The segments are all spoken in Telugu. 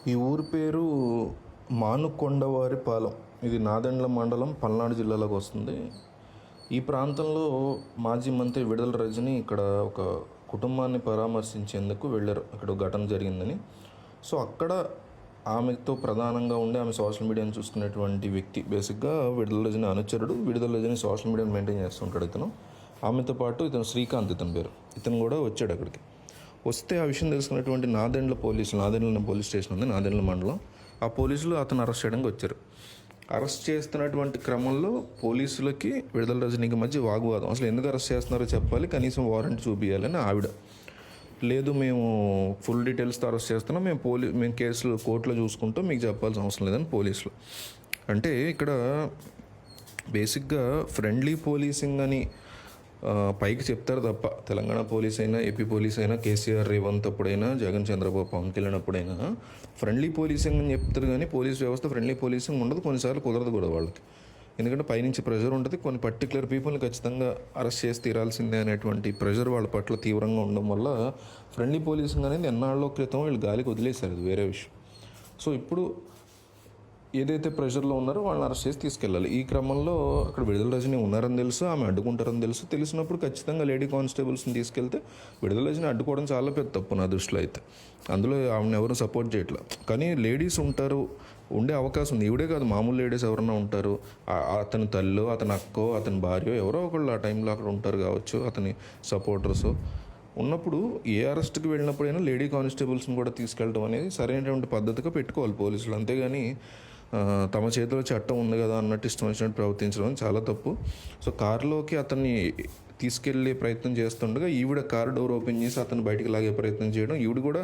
ఈ ఊరి పేరు మానుకొండవారిపాలెం. ఇది నాదెండ్ల మండలం, పల్నాడు జిల్లాలోకి వస్తుంది. ఈ ప్రాంతంలో మాజీ మంత్రి విడుదల రజని ఇక్కడ ఒక కుటుంబాన్ని పరామర్శించేందుకు వెళ్ళారు. ఇక్కడ ఘటన జరిగిందని. సో అక్కడ ఆమెతో ప్రధానంగా ఉండి ఆమె సోషల్ మీడియాని చూసుకునేటువంటి వ్యక్తి బేసిక్గా విడుదల రజని అనుచరుడు. విడుదల రజని సోషల్ మీడియాని మెయింటైన్ చేస్తుంటాడు ఇతను. ఆమెతో పాటు ఇతను శ్రీకాంత్, ఇతని పేరు. ఇతను కూడా వచ్చాడు అక్కడికి. వస్తే ఆ విషయం తెలుసుకున్నటువంటి నాదెండ్ల పోలీస్ స్టేషన్ ఉంది, నాదెండ్ల మండలం. ఆ పోలీసులు అతను అరెస్ట్ చేయడానికి వచ్చారు. అరెస్ట్ చేస్తున్నటువంటి క్రమంలో పోలీసులకి విడుదల రజనీకి మధ్య వాగ్వాదం. అసలు ఎందుకు అరెస్ట్ చేస్తున్నారో చెప్పాలి, కనీసం వారెంట్ చూపించాలని ఆవిడ. లేదు, మేము ఫుల్ డీటెయిల్స్తో అరెస్ట్ చేస్తున్నాం, మేము కేసులు కోర్టులో చూసుకుంటాం, మీకు చెప్పాల్సిన అవసరం లేదని పోలీసులు. అంటే ఇక్కడ బేసిక్గా ఫ్రెండ్లీ పోలీసింగ్ అని పైకి చెప్తారు తప్ప, తెలంగాణ పోలీస్ అయినా, ఏపీ పోలీస్ అయినా, కేసీఆర్ రేవంత్ అప్పుడైనా, జగన్ చంద్రబాబు పవన్ కళ్యాణ్ అప్పుడైనా ఫ్రెండ్లీ పోలీసింగ్ అని చెప్తారు. కానీ పోలీస్ వ్యవస్థ ఫ్రెండ్లీ పోలీసింగ్ ఉండదు, కొన్నిసార్లు కుదరదు కూడా వాళ్ళకి. ఎందుకంటే పైనుంచి ప్రెషర్ ఉంటుంది. కొన్ని పర్టికులర్ పీపుల్ని ఖచ్చితంగా అరెస్ట్ చేసి తీరాల్సిందే అనేటువంటి ప్రెషర్ వాళ్ళ పట్ల తీవ్రంగా ఉండడం వల్ల ఫ్రెండ్లీ పోలీసింగ్ అనేది ఎన్నాళ్ళలో క్రితం వీళ్ళు గాలికి వదిలేశారు, అది వేరే విషయం. సో ఇప్పుడు ఏదైతే ప్రెషర్లో ఉన్నారో వాళ్ళని అరెస్ట్ చేసి తీసుకెళ్ళాలి. ఈ క్రమంలో అక్కడ విడుదల రజని ఉన్నారని తెలుసు, ఆమె అడ్డుకుంటారని తెలుసు. తెలిసినప్పుడు ఖచ్చితంగా లేడీ కానిస్టేబుల్స్ని తీసుకెళ్తే విడుదల రజని అడ్డుకోవడం చాలా పెద్ద తప్పు నా దృష్టిలో అయితే. అందులో ఆమెను ఎవరు సపోర్ట్ చేయట్లేదు. కానీ లేడీస్ ఉంటారు, ఉండే అవకాశం ఉంది. ఈవిడే కాదు, మామూలు లేడీస్ ఎవరైనా ఉంటారు. అతని తల్లో, అతని అక్కో, అతని భార్యో ఎవరో ఒకళ్ళు ఆ టైంలో అక్కడ ఉంటారు కావచ్చు, అతని సపోర్టర్స్ ఉన్నప్పుడు ఏ అరెస్ట్కి వెళ్ళినప్పుడైనా లేడీ కానిస్టేబుల్స్ని కూడా తీసుకెళ్ళడం అనేది సరైనటువంటి పద్ధతిగా పెట్టుకోవాలి పోలీసులు. అంతేగాని తమ చేతిలో చట్టం ఉంది కదా అన్నట్టు ఇష్టం వచ్చినట్టు ప్రవర్తించడం చాలా తప్పు. సో కారులోకి అతన్ని తీసుకెళ్లే ప్రయత్నం చేస్తుండగా ఈవిడ కారు డోర్ ఓపెన్ చేసి అతను బయటికి లాగే ప్రయత్నం చేయడం, ఈవిడ కూడా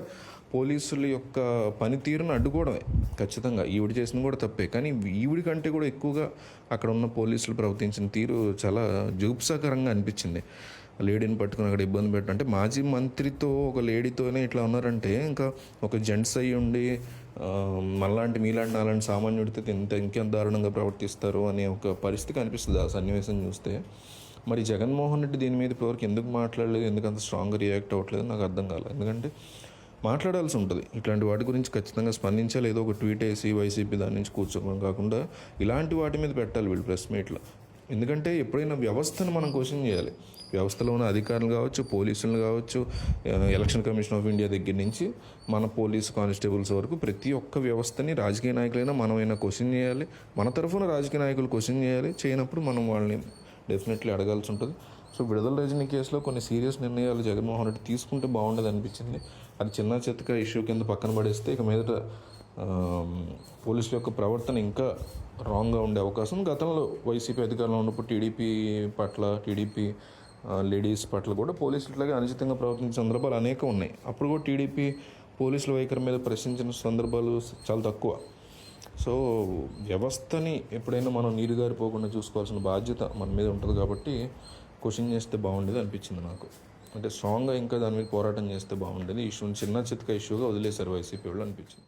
పోలీసుల యొక్క పనితీరును అడ్డుకోవడమే. ఖచ్చితంగా ఈవిడ చేసిన కూడా తప్పే. కానీ ఈవిడి కంటే కూడా ఎక్కువగా అక్కడ ఉన్న పోలీసులు ప్రవర్తించిన తీరు చాలా జుగుప్సాకరంగా అనిపించింది. లేడీని పట్టుకుని అక్కడ ఇబ్బంది పెట్టడం అంటే, మాజీ మంత్రితో ఒక లేడీతోనే ఇట్లా ఉన్నారంటే ఇంకా ఒక జెంట్స్ అయ్యి ఉండి మీలాంటి నాలాంటి సామాన్యుడితో ఇంకెంత దారుణంగా ప్రవర్తిస్తారు అనే ఒక పరిస్థితి కనిపిస్తుంది ఆ సన్నివేశం చూస్తే. మరి జగన్మోహన్ రెడ్డి దీని మీద ఇప్పటివరకు ఎందుకు మాట్లాడలేదు, ఎందుకు అంత స్ట్రాంగ్గా రియాక్ట్ అవ్వట్లేదు నాకు అర్థం కాలేదు. ఎందుకంటే మాట్లాడాల్సి ఉంటుంది, ఇట్లాంటి వాటి గురించి ఖచ్చితంగా స్పందించాలి. ఏదో ఒక ట్వీట్ వేసి వైసీపీ దాని నుంచి కూర్చోవడం కాకుండా ఇలాంటి వాటి మీద పెట్టాలి వీళ్ళు ప్రెస్ మీట్లో. ఎందుకంటే ఎప్పుడైనా వ్యవస్థను మనం క్వశ్చన్ చేయాలి. వ్యవస్థలో ఉన్న అధికారులు కావచ్చు, పోలీసులు కావచ్చు, ఎలక్షన్ కమిషన్ ఆఫ్ ఇండియా దగ్గర నుంచి మన పోలీసు కానిస్టేబుల్స్ వరకు ప్రతి ఒక్క వ్యవస్థని రాజకీయ నాయకులైనా మనమైనా క్వశ్చన్ చేయాలి. మన తరఫున రాజకీయ నాయకులు క్వశ్చన్ చేయాలి. చేయనప్పుడు మనం వాళ్ళని డెఫినెట్లీ అడగాల్సి ఉంటుంది. సో విడుదల రజని కేసులో కొన్ని సీరియస్ నిర్ణయాలు జగన్మోహన్ రెడ్డి తీసుకుంటే బాగుండదు అనిపించింది. అది చిన్న చితక ఇష్యూ కింద పక్కన పడేస్తే ఇక మీదట పోలీసుల యొక్క ప్రవర్తన ఇంకా రాంగ్గా ఉండే అవకాశం. గతంలో వైసీపీ అధికారంలో ఉన్నప్పుడు టీడీపీ లేడీస్ పట్ల కూడా పోలీసులు ఇట్లాగే అనుచితంగా ప్రవర్తించిన సందర్భాలు అనేకం ఉన్నాయి. అప్పుడు కూడా టీడీపీ పోలీసుల వైఖరి మీద ప్రశ్నించిన సందర్భాలు చాలా తక్కువ. సో వ్యవస్థని ఎప్పుడైనా మనం నీరుగారిపోకుండా చూసుకోవాల్సిన బాధ్యత మన మీద ఉంటుంది. కాబట్టి క్వశ్చన్ చేస్తే బాగుండేది అనిపించింది నాకు. అంటే స్ట్రాంగ్గా ఇంకా దాని మీద పోరాటం చేస్తే బాగుండేది. ఇష్యూని చిన్న చితక ఇష్యూగా వదిలేశారు వైసీపీ వాళ్ళు అనిపించింది.